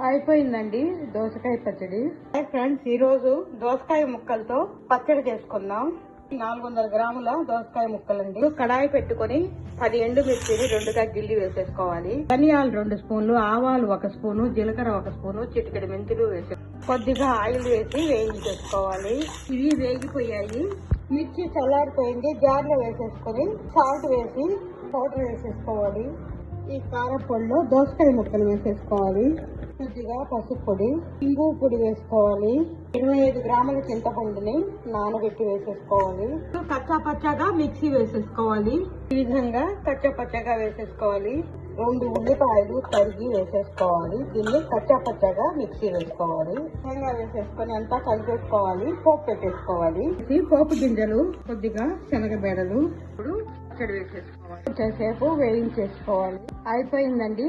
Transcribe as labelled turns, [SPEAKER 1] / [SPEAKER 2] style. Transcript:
[SPEAKER 1] అయిపోయిందండి దోసకాయ పచ్చడి. ఫ్రెండ్స్, ఈ రోజు దోసకాయ ముక్కలతో పచ్చడి చేసుకుందాం. 400 గ్రాముల దోసకాయ ముక్కలండి. కడాయి పెట్టుకొని 10 ఎండుమిర్చిని 2గా గిల్లి వేసేసుకోవాలి. ధనియాలు 2 స్పూన్లు, ఆవాలు 1 స్పూను, జీలకర్ర 1 స్పూను, చిటికెడు మెంతులు వేసి కొద్దిగా ఆయిల్ వేసి వేయించేసుకోవాలి. ఇవి వేగిపోయాయి. మిర్చి చల్లారిపోయింది. జార్లో వేసేసుకొని సాల్ట్ వేసి పౌడర్ వేసేసుకోవాలి. ఈ కారం పొడిలో దోసకాయ ముక్కలు వేసేసుకోవాలి. కొద్దిగా పసుపు పొడి, ఇంగు పొడి వేసుకోవాలి. 25 గ్రాముల చింతపండుని నానబెట్టి వేసేసుకోవాలి. కచ్చా పచ్చాగా మిక్సీ వేసేసుకోవాలి. ఈ విధంగా కచ్చా పచ్చాగా వేసేసుకోవాలి. 2 ఉల్లిపాయలు తరిగి వేసేసుకోవాలి. దీన్ని కచ్చా పచ్చాగా మిక్సీ వేసుకోవాలి. విధంగా వేసేసుకొని అంతా కలిపేసుకోవాలి. పోపు పెట్టేసుకోవాలి. పోపు గింజలు, కొద్దిగా శనగబెడలు ఇప్పుడు పచ్చడి వేసేసుకోవాలి. కొంచెంసేపు వేయించేసుకోవాలి. అయిపోయిందండి.